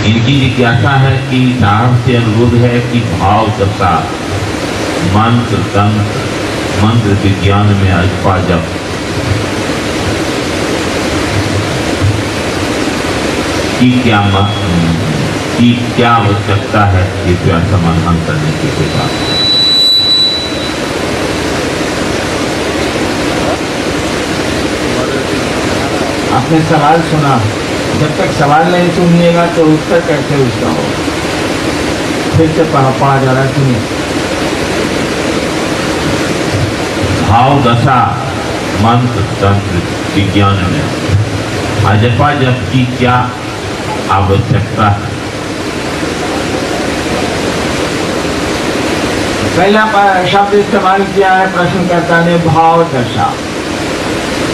इनकी जिज्ञासा है कि साहब से अनुरोध है कि भाव दशा मंत्र तंत्र मंत्र विज्ञान में अल्पा जप की क्या आवश्यकता है, कृपया समाधान करने की कृपा। आपने सवाल सुना, जब तक सवाल नहीं सुनिएगा तो उत्तर कैसे उसका हो। फिर से पढ़ा जा रहा है, सुनिए। भाव दशा मंत्र तंत्र विज्ञान में अजपा जप की क्या आवश्यकता है। पहला शब्द इस्तेमाल किया है प्रश्नकर्ता ने, भाव दशा।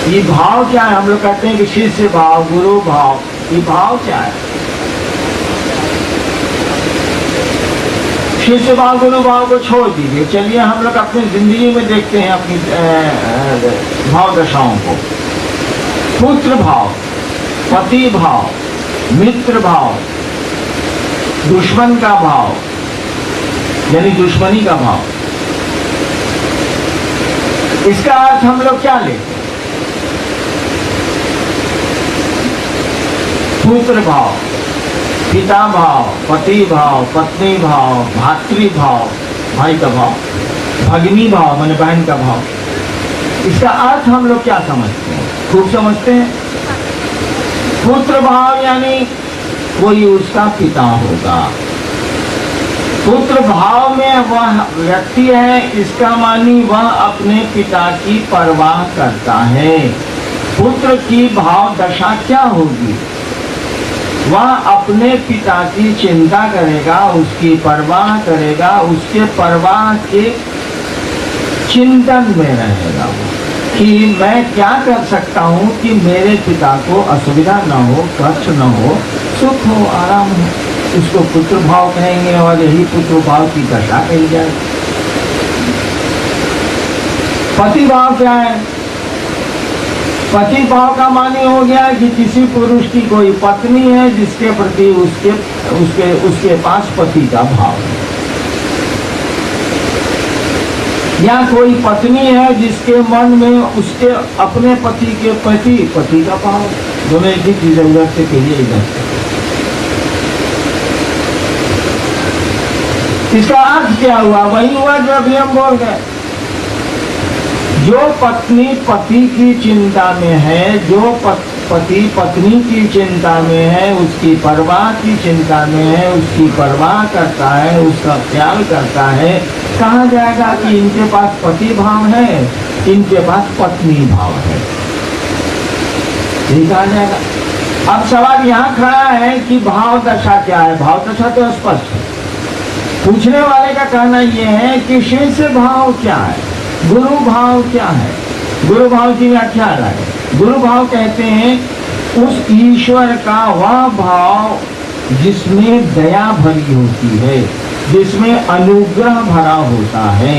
ये भाव क्या है? हम लोग कहते हैं कि शिष्य भाव, गुरु भाव। ये भाव क्या है? शिष्य भाव गुरु भाव को छोड़ दीजिए, चलिए हम लोग अपनी जिंदगी में देखते हैं अपनी भाव दशाओं को। पुत्र भाव, पति भाव, मित्र भाव, दुश्मन का भाव यानी दुश्मनी का भाव। इसका अर्थ हम लोग क्या लेते हैं? पुत्र भाव, पिता भाव, पति भाव, पत्नी भाव, भातृ भाव, भाई का भाव, भगिनी भाव माने बहन का भाव। इसका अर्थ हम लोग क्या समझते हैं? खूब समझते हैं। पुत्र भाव यानी कोई उसका पिता होगा। पुत्र भाव में वह व्यक्ति है, इसका मानी वह अपने पिता की परवाह करता है। पुत्र की भाव दशा क्या होगी? वह अपने पिता की चिंता करेगा, उसकी परवाह करेगा, उसके परवाह के चिंतन में रहेगा कि मैं क्या कर सकता हूँ कि मेरे पिता को असुविधा न हो, कष्ट न हो, सुख हो, आराम हो। उसको पुत्र भाव कहेंगे और यही पुत्र भाव की दशा कही जाए। पति भाव क्या है? पति भाव का मानी हो गया कि किसी पुरुष की कोई पत्नी है जिसके प्रति उसके पास पति का भाव है, या कोई पत्नी है जिसके मन में उसके अपने पति के प्रति पति का भाव। दोनों एक ही चीज उधर से कहिए इधर। इसका अर्थ क्या हुआ? वही हुआ जो अभी हम बोल गए। जो पत्नी पति की चिंता में है, जो पति पत्नी की चिंता में है, उसकी परवाह की चिंता में है, उसकी परवाह करता है, उसका ख्याल करता है, कहा जाएगा कि इनके पास पति भाव है, इनके पास पत्नी भाव है, यही कहा जाएगा। अब सवाल यहाँ खड़ा है कि भाव दशा क्या है? भाव दशा तो स्पष्ट है। पूछने वाले का कहना यह है कि शिष्य भाव क्या है, गुरु भाव क्या है। गुरु भाव की व्याख्या है। गुरु भाव कहते हैं उस ईश्वर का वह भाव जिसमें दया भरी होती है, जिसमें अनुग्रह भरा होता है,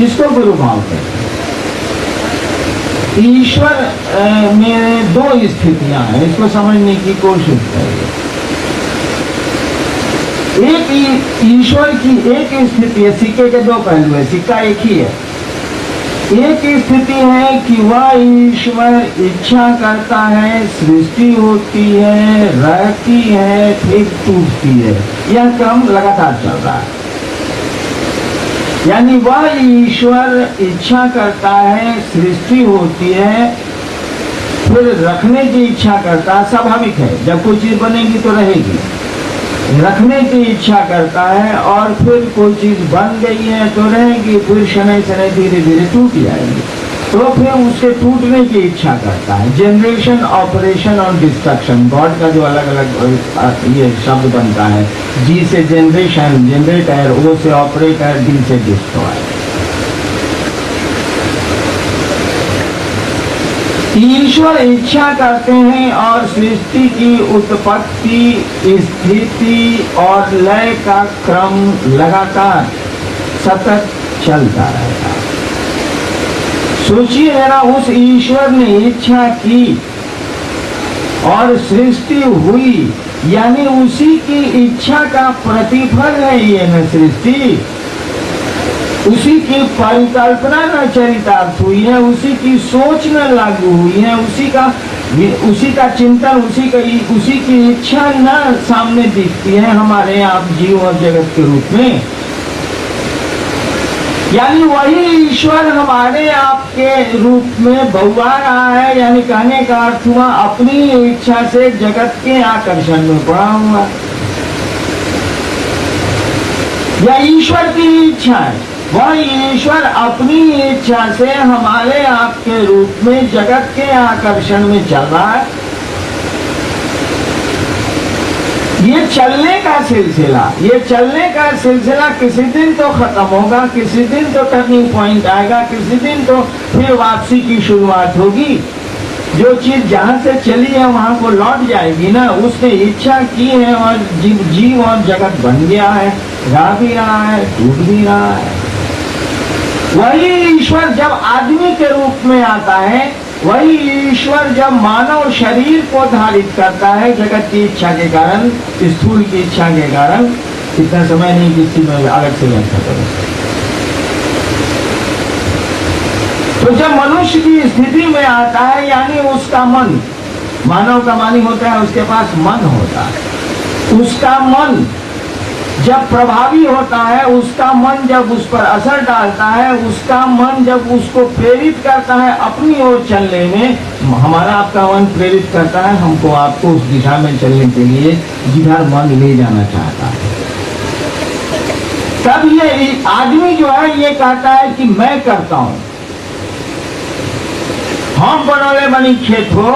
इसको गुरु भाव कहते हैं। ईश्वर में दो स्थितियां हैं, इसको समझने की कोशिश करिए। एक ईश्वर की एक स्थिति है, सिक्के के दो पहलू है, सिक्का एक ही है। एक स्थिति है कि वह ईश्वर इच्छा करता है, सृष्टि होती है, रहती है, फिर टूटती है। यह क्रम लगातार चल रहा है। यानी वह ईश्वर इच्छा करता है, सृष्टि होती है, फिर रखने की इच्छा करता है। स्वाभाविक है, जब कोई चीज बनेगी तो रहेगी। रखने की इच्छा करता है और फिर कोई चीज बन गई है तो रहेगी, फिर शनै शनै धीरे धीरे टूट जाएगी, तो फिर उसके टूटने की इच्छा करता है। जनरेशन, ऑपरेशन और डिस्ट्रक्शन, गॉड का जो अलग अलग ये शब्द बनता है। जी से जनरेशन, जनरेटर, ओ से ऑपरेटर, डी से डिस्ट्रॉय। ईश्वर इच्छा करते हैं और सृष्टि की उत्पत्ति, स्थिति और लय का क्रम लगातार सतत चलता रहता है। सोचिए जरा, उस ईश्वर ने इच्छा की और सृष्टि हुई यानी उसी की इच्छा का प्रतिफल है ये न सृष्टि, उसी की परिकल्पना न चरितार्थ हुई है, उसी की सोच न लागू हुई है, उसी का चिंतन, उसी की इच्छा न सामने दिखती है हमारे आप जीव और जगत के रूप में। यानी वही ईश्वर हमारे आपके रूप में बहुआ रहा है, यानी कहने का अर्थ हुआ अपनी इच्छा से जगत के आकर्षण में पड़ा हुआ। यह ईश्वर की इच्छा है, वह ईश्वर अपनी इच्छा से हमारे आपके रूप में जगत के आकर्षण में चल रहा है। ये चलने का सिलसिला किसी दिन तो खत्म होगा, किसी दिन तो टर्निंग पॉइंट आएगा, किसी दिन तो फिर वापसी की शुरुआत होगी। जो चीज जहाँ से चली है वहां को लौट जाएगी ना। उसने इच्छा की है और जीव और जगत बन गया है, रह भी रहा है, टूट भी रहा है। वही ईश्वर जब आदमी के रूप में आता है, वही ईश्वर जब मानव शरीर को धारित करता है जगत की इच्छा के कारण, स्थूल की इच्छा के कारण, इतना समय नहीं किसी में अलग से व्याख्या करूं। तो जब मनुष्य की स्थिति में आता है, यानी उसका मन, मानव का मानी होता है, उसके पास मन होता है, उसका मन जब प्रभावी होता है, उसका मन जब उस पर असर डालता है, उसका मन जब उसको प्रेरित करता है अपनी ओर चलने में, हमारा आपका मन प्रेरित करता है हमको आपको उस दिशा में चलने के लिए जिधर मन ले जाना चाहता है। तब ये आदमी जो है ये कहता है कि मैं करता हूं, हम बनोले बनी खेत हो,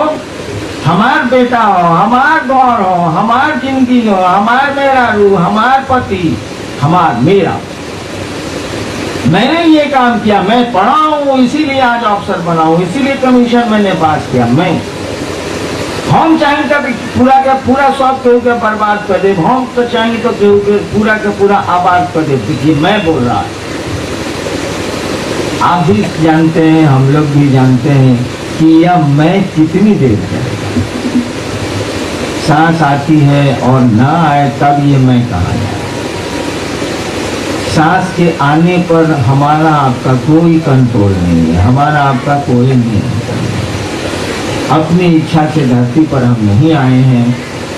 हमार बेटा हो, हमार घर हो, हमार जिंदगी हो, हमार मेरा रू, हमार पति, मेरा, मैंने ये काम किया, मैं पढ़ा हूँ इसीलिए आज अफसर बना हूँ, इसीलिए कमीशन मैंने पास किया। हम चाहेंगे तो पूरा का पूरा सब केहू के बर्बाद कर दे, हम तो चाहेंगे तो केहू के पूरा आबाद कर दे। देखिए मैं बोल रहा, आप भी जानते हैं, हम लोग भी जानते हैं कि यह मैं कितनी देर चलेगा। सांस आती है और ना आए तब ये मैं कहा जाए। सांस के आने पर हमारा आपका कोई कंट्रोल नहीं है, हमारा आपका कोई नियंत्रण नहीं। अपनी इच्छा से धरती पर हम नहीं आए हैं,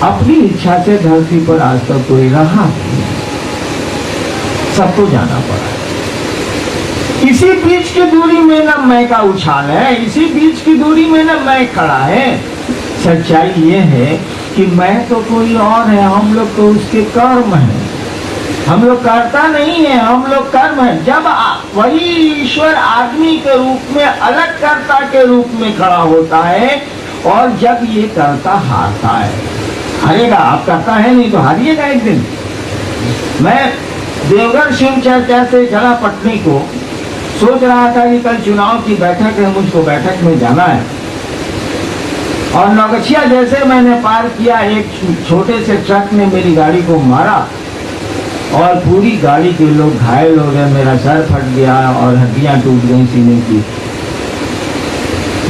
अपनी इच्छा से धरती पर आज तक कोई रहा नहीं, सबको जाना पड़ा। इसी बीच की दूरी में ना मैं का उछाल है, इसी बीच की दूरी में ना मैं खड़ा है। सच्चाई ये है कि मैं तो कोई और है, हम लोग तो उसके कर्म हैं, हम लोग करता नहीं है, हम लोग कर्म है। जब वही ईश्वर आदमी के रूप में अलग कर्ता के रूप में खड़ा होता है और जब ये कर्ता हारता है, हारेगा, आप करता है नहीं तो हारिएगा एक दिन। मैं देवगढ़ शिव चर्चा से चला पटनी को, सोच रहा था कि कल चुनाव की बैठक है, मुझको बैठक में जाना है। और नौगछिया जैसे मैंने पार किया, एक छोटे से ट्रक ने मेरी गाड़ी को मारा और पूरी गाड़ी के लोग घायल हो गए, मेरा सर फट गया और हड्डियां टूट गई सीने की।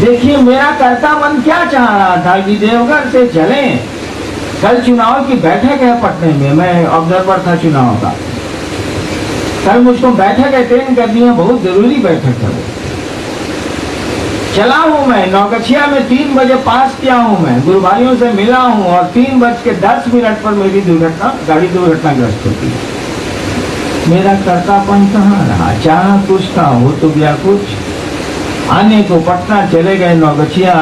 देखिए मेरा कर्ता मन क्या चाह रहा था कि देवघर से चलें, कल चुनाव की बैठक है पटने में, मैं ऑब्जर्वर था चुनाव का। कल मुझको बैठक अटेंड करनी है, बहुत जरूरी बैठक है वो। चला हूं मैं नौगछिया में, 3 बजे पास किया हूं मैं, गुरु भाइयों से मिला हूं और 3:10 पर मेरी गाड़ी दुर्घटनाग्रस्त होती है। मेरा कर्तापन कहाँ रहा? चाह कुछ था, हो तो गया कुछ। आने को पटना चले गए, नौगछिया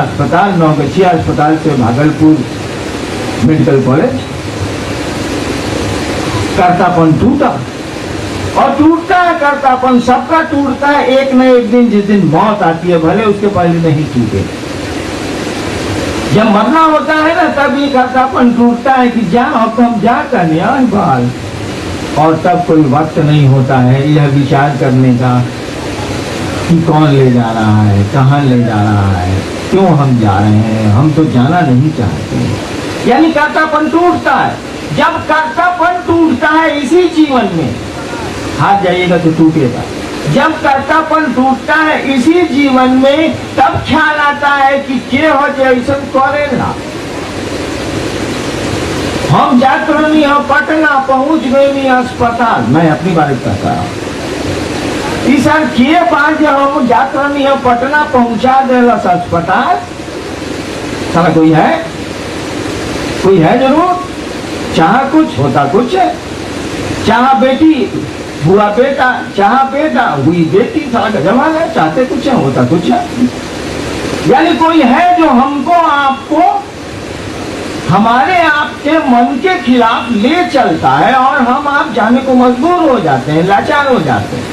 अस्पताल से भागलपुर मेडिकल कॉलेज। कर्तापन टूटा और टूटता है, कर्तापन सबका टूटता है एक न एक दिन। जिस दिन मौत आती है भले उसके पहले नहीं टूटे, जब मरना होता है ना तब ये कर्तापन टूटता है कि जा अब हम जा कर न्याय बाल। और तब कोई वक्त नहीं होता है यह विचार करने का कि कौन ले जा रहा है, कहाँ ले जा रहा है, क्यों हम जा रहे हैं, हम तो जाना नहीं चाहते। यानी कर्तापन टूटता है। जब कर्तापन टूटता है इसी जीवन में, हाथ जाइएगा तो टूटेगा। जब कर्तापन टूटता है इसी जीवन में, तब ख्याल आता है कि के हो जैसन करेला, हम जात्र नहीं हो पटना पहुंच गए नहीं अस्पताल, मैं अपनी बात करता हूँ सर के बात जब हम जात्र नहीं हो पटना पहुंचा दे अस्पताल, सारा कोई है जरूर, चाह कुछ होता कुछ है, चाह बेटी हुआ बेटा, चाह बेटा हुई बेटी, सारा का जवाब है, चाहते कुछ है होता कुछ है। यानी कोई है जो हमको आपको हमारे आपके मन के खिलाफ ले चलता है और हम आप जाने को मजबूर हो जाते हैं, लाचार हो जाते हैं।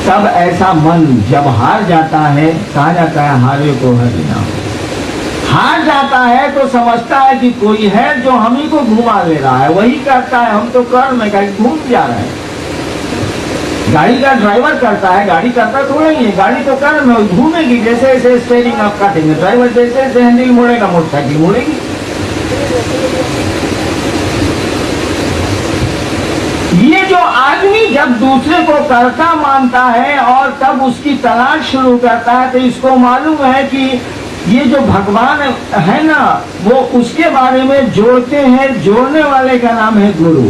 तब ऐसा मन जब हार जाता है, कहा जाता है हारे को हरि नाम, हार जाता है तो समझता है कि कोई है जो हम ही को घुमा ले रहा है, वही करता है, हम तो कर्म में कहीं घूम जा रहे हैं। गाड़ी का ड्राइवर करता है, गाड़ी करता थोड़ा ही है, गाड़ी तो कर्म है, घूमेगी, जैसे जैसे स्टीयरिंग आप काटेंगे, ड्राइवर जैसे जैसे हैंडल मोड़ेगा, मोटरसाइकिल मोड़ेगी। ये जो आदमी जब दूसरे को कर्ता मानता है और तब उसकी तलाश शुरू करता है, तो इसको मालूम है कि ये जो भगवान है ना, वो उसके बारे में जोड़ते हैं, जोड़ने वाले का नाम है गुरु।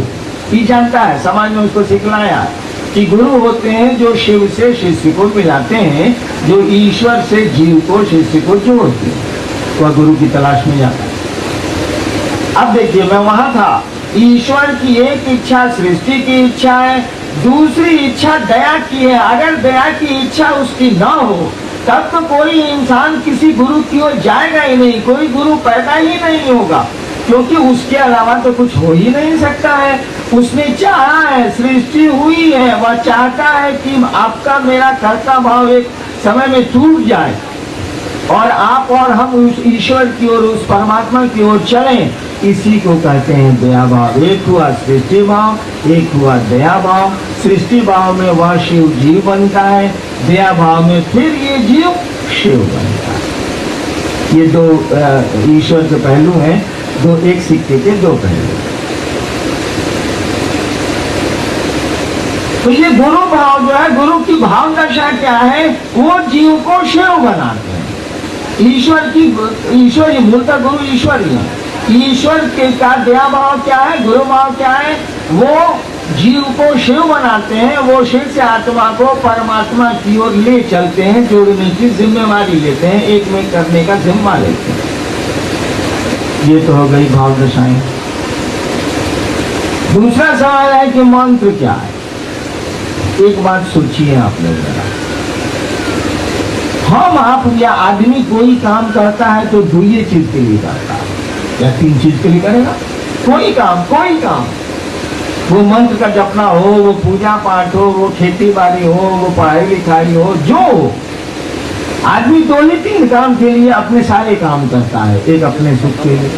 ये जानता है, समाज में उसको सिखलाया कि गुरु होते हैं जो शिव से शिष्य को मिलाते हैं, जो ईश्वर से जीव को शिष्य को जोड़ते हैं, वह गुरु की तलाश में जाता है। अब देखिए, मैं वहां था, ईश्वर की एक इच्छा सृष्टि की इच्छा है, दूसरी इच्छा दया की है। अगर दया की इच्छा उसकी न हो तब तो कोई इंसान किसी गुरु की ओर जाएगा ही नहीं, कोई गुरु पैदा ही नहीं होगा, क्योंकि उसके अलावा तो कुछ हो ही नहीं सकता है। उसने चाहा है, सृष्टि हुई है, वह चाहता है कि आपका मेरा कर्ता भाव एक समय में टूट जाए और आप और हम उस ईश्वर की ओर, उस परमात्मा की ओर चलें। इसी को कहते हैं दया भाव। एक हुआ सृष्टि भाव, एक हुआ दया भाव। सृष्टि भाव में वह शिव जीव बनता है, दया भाव में फिर ये जीव शिव बनता है। ये दो ईश्वर के पहलू हैं, दो एक सिक्के के दो पहलू। तो ये गुरु भाव जो है, गुरु की भाव दशा क्या है, वो जीव को शिव बनाते हैं। ईश्वर मूलतः गुरु ईश्वर ही है। ईश्वर के का दया भाव क्या है, गुरु भाव क्या है, वो जीव को शिव बनाते हैं, वो शिव से आत्मा को परमात्मा की ओर ले चलते हैं, जोड़ने की जिम्मेवारी लेते हैं, एक में करने का जिम्मा लेते हैं। ये तो हो गई भाव दशाएं। दूसरा सवाल है कि मंत्र क्या है। एक बात सोचिए आप लोग जरा, हम आप या आदमी कोई काम करता है तो दो ही चीज के लिए करता है या तीन चीज के लिए करेगा। कोई काम वो मंत्र का जपना हो, वो पूजा पाठ हो, वो खेती बाड़ी हो, वो पढ़ाई लिखाई हो, जो आदमी दो ही तीन काम के लिए अपने सारे काम करता है। एक अपने सुख के लिए,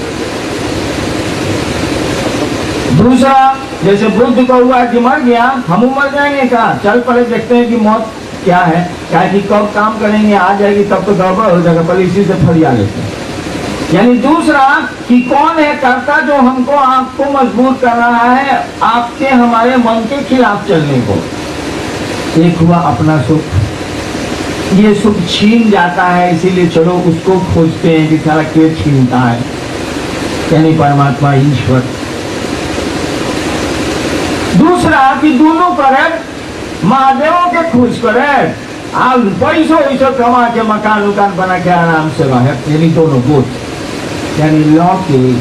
दूसरा जैसे बुद्ध को हुआ कि मर गया, हम मर जाएंगे, कहा चल पहले देखते हैं कि मौत क्या है, क्या कि कब काम करेंगे, आ जाएगी तब तो गड़बड़ हो जाएगा, पहले इसी से फरिया लेते हैं। यानी दूसरा कि कौन है कर्ता जो हमको आपको मजबूर कर रहा है आपके हमारे मन के खिलाफ चलने को। एक हुआ अपना सुख, ये सुख छीन जाता है, इसीलिए चलो उसको खोजते हैं कि सारा के छीनता है, यानी परमात्मा ईश्वर। दूसरा कि दोनों करे, महादेवों के खोज करे, आप पैसों कमा के मकान उकान बना के आराम से रहे, यानी दोनों बोध, यानी लौकिक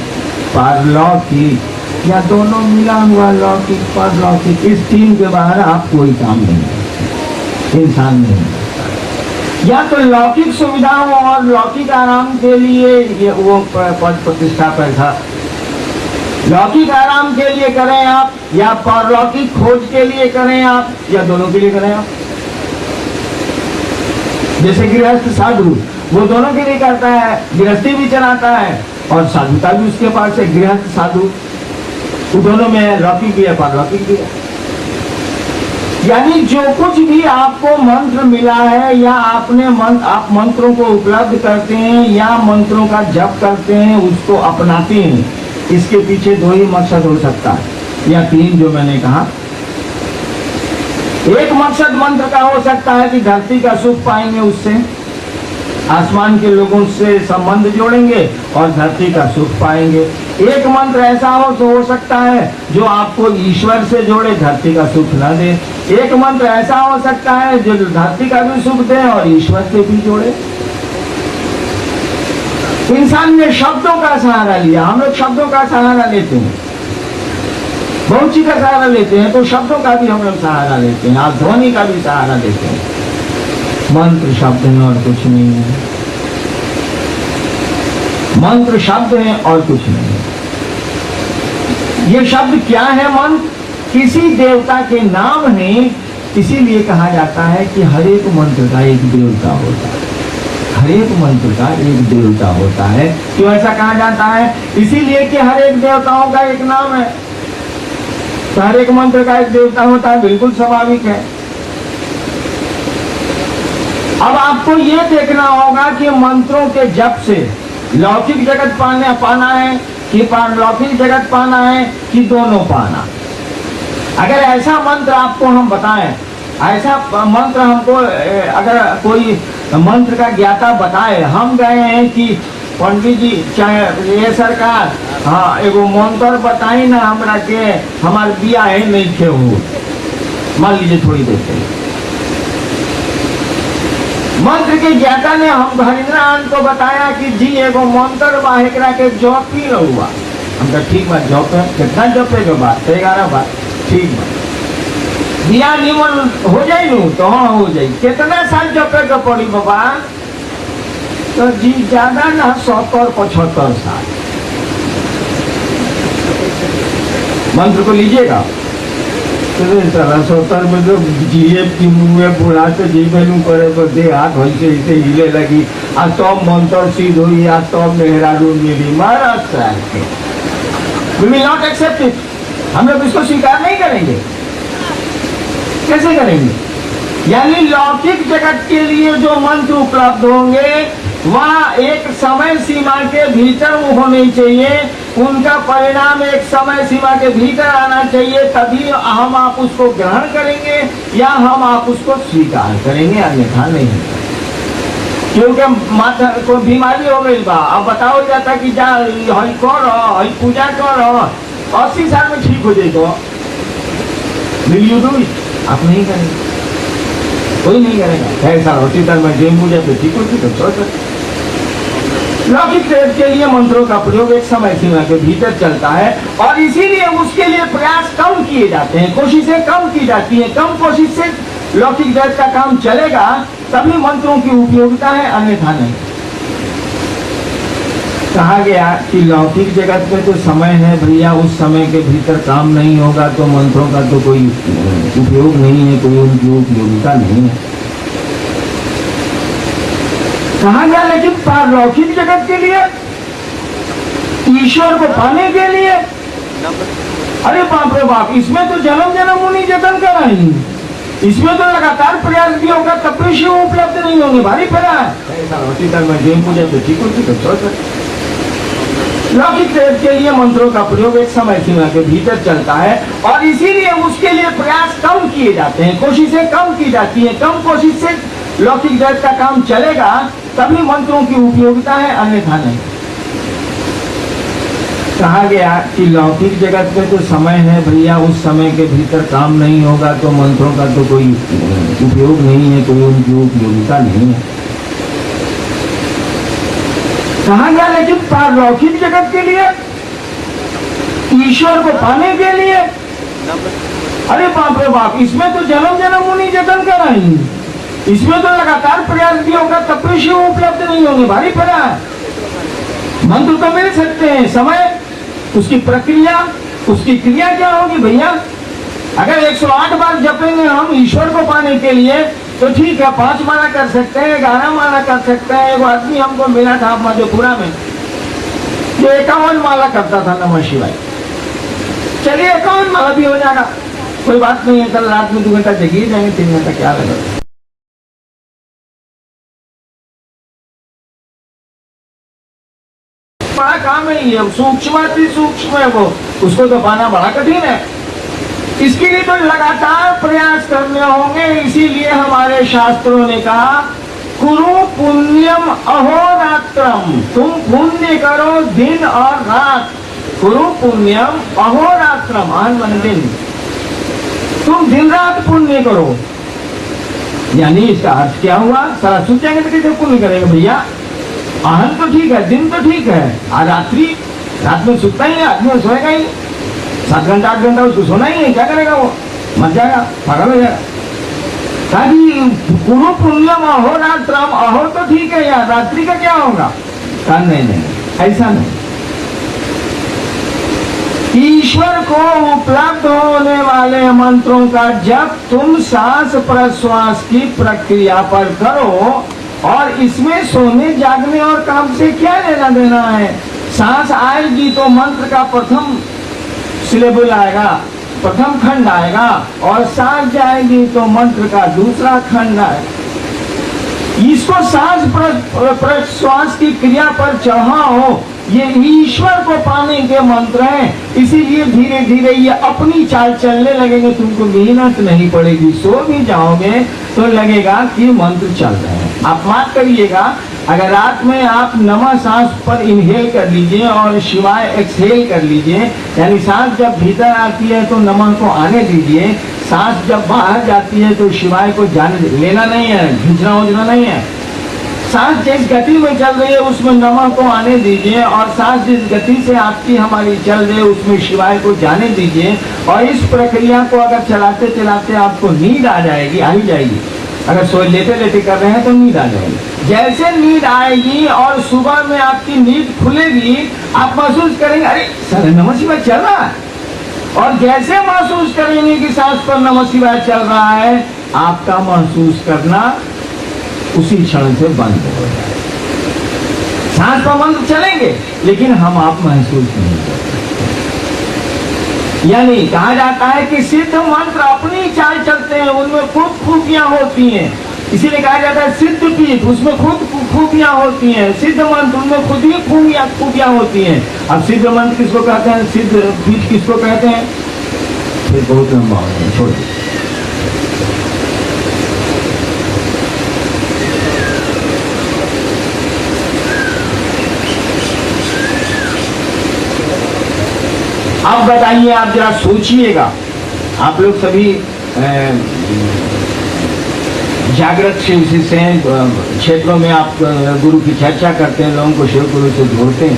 पारलौकिक या दोनों मिला हुआ लौकिक पारलौकिक। इस तीन के बाहर आप कोई काम नहीं, इंसान नहीं। या तो लौकिक सुविधाओं और लौकिक आराम के लिए ये वो पद प्रतिष्ठा पैसा लौकिक आराम के लिए करें आप, या पारलौकिक खोज के लिए करें आप, या दोनों के लिए करें आप। जैसे गृहस्थ साधु, वो दोनों के लिए करता है, गृहस्थी भी चलाता है और साधुता भी उसके पास है। गृहस्थ साधु वो दोनों में है, लौकिक भी है पारलौकिक भी है। यानी जो कुछ भी आपको मंत्र मिला है या आपने आप मंत्रों को उपलब्ध करते हैं या मंत्रों का जप करते हैं, उसको अपनाते हैं, इसके पीछे दो ही मकसद हो सकता है या तीन जो मैंने कहा। एक मकसद मंत्र का हो सकता है कि धरती का सुख पाएंगे उससे, आसमान के लोगों से संबंध जोड़ेंगे और धरती का सुख पाएंगे। एक मंत्र ऐसा हो सकता है जो आपको ईश्वर से जोड़े, धरती का सुख न दे। एक मंत्र ऐसा हो सकता है जो धरती का भी सुख दे और ईश्वर से भी जोड़े। इंसान ने शब्दों का सहारा लिया, हम लोग शब्दों का सहारा लेते हैं, बहुत चीज का सहारा लेते हैं, तो शब्दों का भी हम लोग सहारा लेते हैं, आप ध्वनि का भी सहारा लेते हैं। मंत्र शब्द है और कुछ नहीं है, मंत्र शब्द है और कुछ नहीं है। ये शब्द क्या है? मंत्र किसी देवता के नाम है, इसीलिए कहा जाता है कि हर एक मंत्र का एक देवता होता है, हर एक मंत्र का एक देवता होता है। क्यों ऐसा कहा जाता है? इसीलिए कि हर एक देवताओं का एक नाम है, तो हर एक मंत्र का एक देवता होता है, बिल्कुल स्वाभाविक है। अब आपको ये देखना होगा कि मंत्रों के जप से लौकिक जगत पाना है कि लौकिक जगत पाना है कि दोनों पाना। अगर ऐसा मंत्र आपको हम बताएं, ऐसा मंत्र हमको अगर कोई मंत्र का ज्ञाता बताए, हम गए हैं कि पंडित जी चाहे ये सरकार, हाँ एगो मंत्र बताई ना हमरा के, हमारे बिया है नहीं थे हो, मान लीजिए थोड़ी देर से मंत्र के ज्ञाता ने हम हरिन्द्रान को बताया कि जी एगो मंत्र बा, एकरा के जप ही हुआ। हम कहा ठीक बात, जप है, कितना जपे के बाद? 11 बार, ठीक बात। बिया निमन हो जाए नू तो हाँ हो जाए। कितना साल जपे के पड़ी बाबा? तो जी ज्यादा ना 70-75 साल। मंत्र को लीजिएगा तो 70 में तो जीए की मुंह में बुढ़ा तो जी बेलू करे तो दे हाथ वैसे ऐसे हिले लगी, आज तो मंत्र सिद्ध हुई, आज तो मेहरारू मिली, महाराज We will not accept it। हम लोग इसको स्वीकार नहीं करेंगे। कैसे करेंगे? यानी लौकिक जगत के लिए जो मंत्र उपलब्ध होंगे वह एक समय सीमा के भीतर होने चाहिए, उनका परिणाम एक समय सीमा के भीतर आना चाहिए, तभी हम आप उसको ग्रहण करेंगे या हम आप उसको स्वीकार करेंगे, अन्यथा नहीं। क्योंकि माता को बीमारी हो गई बा, अब बताओ जाता कि जा हई करो, हई पूजा करो, 80 साल में ठीक हो जाएगा। Will you do it? आप नहीं करेंगे, कोई नहीं करेगा। ऐसा 80 साल में जेम पूजा तो ठीक होती तो लौकिक जगत के लिए मंत्रों का प्रयोग एक समय सीमा के भीतर चलता है और इसीलिए उसके लिए प्रयास कम किए जाते हैं, कोशिशें कम की जाती हैं। कम कोशिश से लौकिक जगत का काम चलेगा, तभी मंत्रों की उपयोगिता है, अन्यथा नहीं। कहा गया कि लौकिक जगत में तो समय है भैया, उस समय के भीतर काम नहीं होगा तो मंत्रों का तो कोई उपयोग नहीं है, कोई उनकी उपयोगिता नहीं है। कहा गया लेकिन पारलौकिक जगत के लिए, ईश्वर को पाने के लिए, अरे बाप रे बाप, इसमें तो जन्म जन्म मुनि जतन कराएंगे, इसमें तो लगातार प्रयास भी होगा, तब भी शिव उपलब्ध नहीं होंगे, भारी पड़ा है। में जेम पूजा तो ठीक होती तो लौकिक जगत के लिए मंत्रों का प्रयोग एक समय सीमा के भीतर चलता है और इसीलिए उसके लिए प्रयास कम किए जाते हैं, कोशिशें कम की जाती हैं। कम कोशिश से लौकिक जगत का काम चलेगा, तभी मंत्रों की उपयोगिता है, अन्यथा नहीं। कहा गया कि लौकिक जगत में तो समय है भैया, उस समय के भीतर काम नहीं होगा तो मंत्रों का तो कोई उपयोग नहीं है, कोई उनकी उपयोगिता नहीं है। कहा गया लेकिन पारलौकिक जगत के लिए, ईश्वर को पाने के लिए, अरे बाप रे बाप, इसमें तो जन्म जन्म मुनि जतन कराएंगे, इसमें तो लगातार प्रयास भी होगा, तब भी शिव उपलब्ध नहीं होंगे, भारी पड़ा है। मंत्र तो मिल सकते हैं, समय, उसकी प्रक्रिया, उसकी क्रिया क्या होगी भैया? अगर 108 बार जपेंगे हम ईश्वर को पाने के लिए तो ठीक है, 5 माला कर सकते हैं, 11 माला कर सकते हैं। एक आदमी हमको मिला था मधेपुरा में, जो 51 माला करता था नमः शिवाय। चलिए 51 माला भी हो जाएगा, कोई बात नहीं है। कल रात में 2 घंटा जगिए जाएंगे, 3 घंटा क्या लगेगा। बड़ा काम है ये, सूक्ष्म अति सूक्ष्म है वो, उसको तो पाना बड़ा कठिन है। इसके लिए तो लगातार प्रयास करने होंगे। इसीलिए हमारे शास्त्रों ने कहा कुरु पुण्यम अहोरात्रम, तुम पुण्य करो दिन और रात। कुरु पुण्यम अहोरात्रम, आज मन दिन, तुम दिन रात पुण्य करो। यानी इसका अर्थ क्या हुआ? सारा सूच जाएंगे तो कैसे पुण्य करेंगे भैया? आहन तो ठीक है, दिन तो ठीक है, और रात्रि, रात में सुतता ही है आदमी, सोएगा ही 7 घंटा 8 घंटा, उसको सोना ही है, क्या करेगा वो? मर जाएगा, पागल हो जाएगा। कुरु पुण्यम अहोरात्रम, अहो तो ठीक है यार, रात्रि का क्या होगा? नहीं नहीं, ऐसा नहीं। ईश्वर को उपलब्ध होने वाले मंत्रों का जब तुम सांस प्रश्वास की प्रक्रिया पर करो, और इसमें सोने जागने और काम से क्या लेना देना है? सांस आएगी तो मंत्र का प्रथम सिलेबल आएगा, प्रथम खंड आएगा, और सांस जाएगी तो मंत्र का दूसरा खंड आएगा। इसको सांस प्रश्वास की क्रिया पर चढ़ाओ, ये ईश्वर को पाने के मंत्र हैं। इसीलिए धीरे धीरे ये अपनी चाल चलने लगेंगे, तुमको मेहनत नहीं पड़ेगी। सो भी जाओगे तो लगेगा कि मंत्र चल रहे हैं। आप बात करिएगा, अगर रात में आप नमः सांस पर इनहेल कर लीजिए और शिवाय एक्सहेल कर लीजिए, यानी सांस जब भीतर आती है तो नमः को आने दीजिए, सांस जब बाहर जाती है तो शिवाय को जाने लेना नहीं है, खींचना उजना नहीं है। सांस जिस गति में चल रही है उसमें नमः को आने दीजिए, और सांस जिस गति से आपकी हमारी चल रही है उसमें शिवाय को जाने दीजिए। और इस प्रक्रिया को अगर चलाते चलाते आपको नींद आ जाएगी, आ ही जाएगी। अगर सो लेटे लेटे कर रहे हैं तो नींद आ जाएगी। जैसे नींद आएगी और सुबह में आपकी नींद खुलेगी, आप महसूस करेंगे अरे सर नमः शिवाय चल रहा है। और जैसे महसूस करेंगे कि सांस पर नमः शिवाय चल रहा है, आपका महसूस करना उसी क्षण से बंद हो जाए। सांस पर मंत्र चलेंगे लेकिन हम आप महसूस नहीं करते। यानी कहा जाता है कि सिद्ध मंत्र अपनी चाल चलते हैं, उनमें खुद खूबियां होती हैं। इसीलिए कहा जाता है सिद्ध पीठ, उसमें खुद खूबियां होती हैं। सिद्ध मंत्र उनमें खुद ही खूबियां होती हैं। अब सिद्ध मंत्र किसको कहते हैं, सिद्ध पीठ किसको कहते हैं, फिर बहुत लंबा हो जाए, छोड़। अब बताइए, आप जरा सोचिएगा, आप लोग सभी जागृत शिव से क्षेत्रों में आप गुरु की चर्चा करते हैं, लोगों को शिव गुरु से जोड़ते हैं।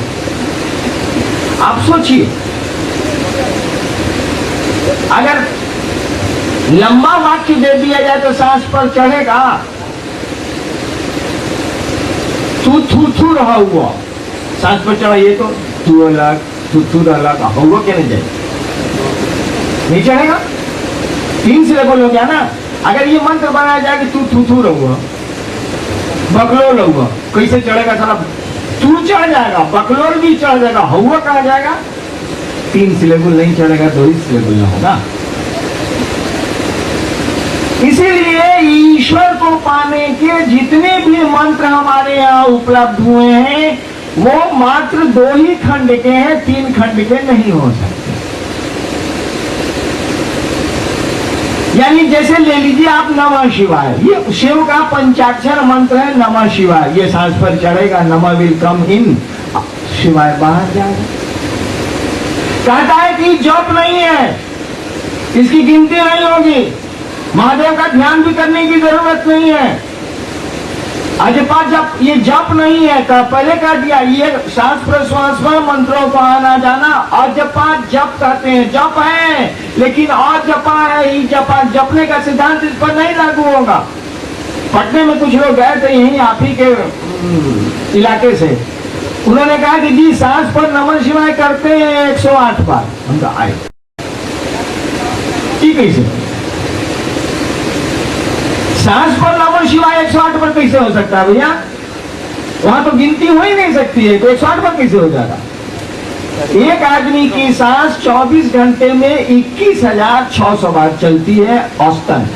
आप सोचिए, अगर लंबा वाक्य दे दिया जाए तो सांस पर चढ़ेगा। तू थू थू रहा हुआ सांस पर चढ़ा, ये तो तू अलग तू अलग होगा, क्या नहीं जाएगा, नहीं चढ़ेगा। 3 सिलेबल हो गया ना। अगर ये मंत्र बनाया जाए कि तू थू रहूगा, बकलोल रहूगा, कैसे चढ़ेगा साला? तू चढ़ जाएगा, बकलोल भी चढ़ जाएगा, हुआ कहा जाएगा। 3 सिलेबल नहीं चढ़ेगा, 2 ही सिलेबल में होगा। इसीलिए ईश्वर को पाने के जितने भी मंत्र हमारे यहाँ उपलब्ध हुए हैं वो मात्र 2 ही खंड के हैं, 3 खंड के नहीं हो सकते। यानी जैसे ले लीजिए आप नमः शिवाय, ये शिव का पंचाक्षर मंत्र है नमः शिवाय। ये सांस पर चढ़ेगा, नमः विल कम इन, शिवाय बाहर जाएगा। कहता है कि जप नहीं है, इसकी गिनती नहीं होगी, महादेव का ध्यान भी करने की जरूरत नहीं है। अजपा जप, ये जप नहीं है। तो पहले कह दिया ये सांस प्रश्वास में मंत्रों को आना जाना, अजपा जप कहते हैं। जप है लेकिन अजपा है, ही जपा, जपने का सिद्धांत इस पर नहीं लागू होगा। पटने में कुछ लोग गए थे यहीं आप ही के इलाके से, उन्होंने कहा कि जी सांस पर नमः शिवाय करते हैं 108 बार। हम तो आए ठीक है, सांस पर नमः शिवाय 108 पर कैसे हो सकता है भैया? वहां तो गिनती हो ही नहीं सकती है, तो 108 पर कैसे हो जाएगा? एक आदमी की सांस 24 घंटे में 21,600 बार चलती है औसतन।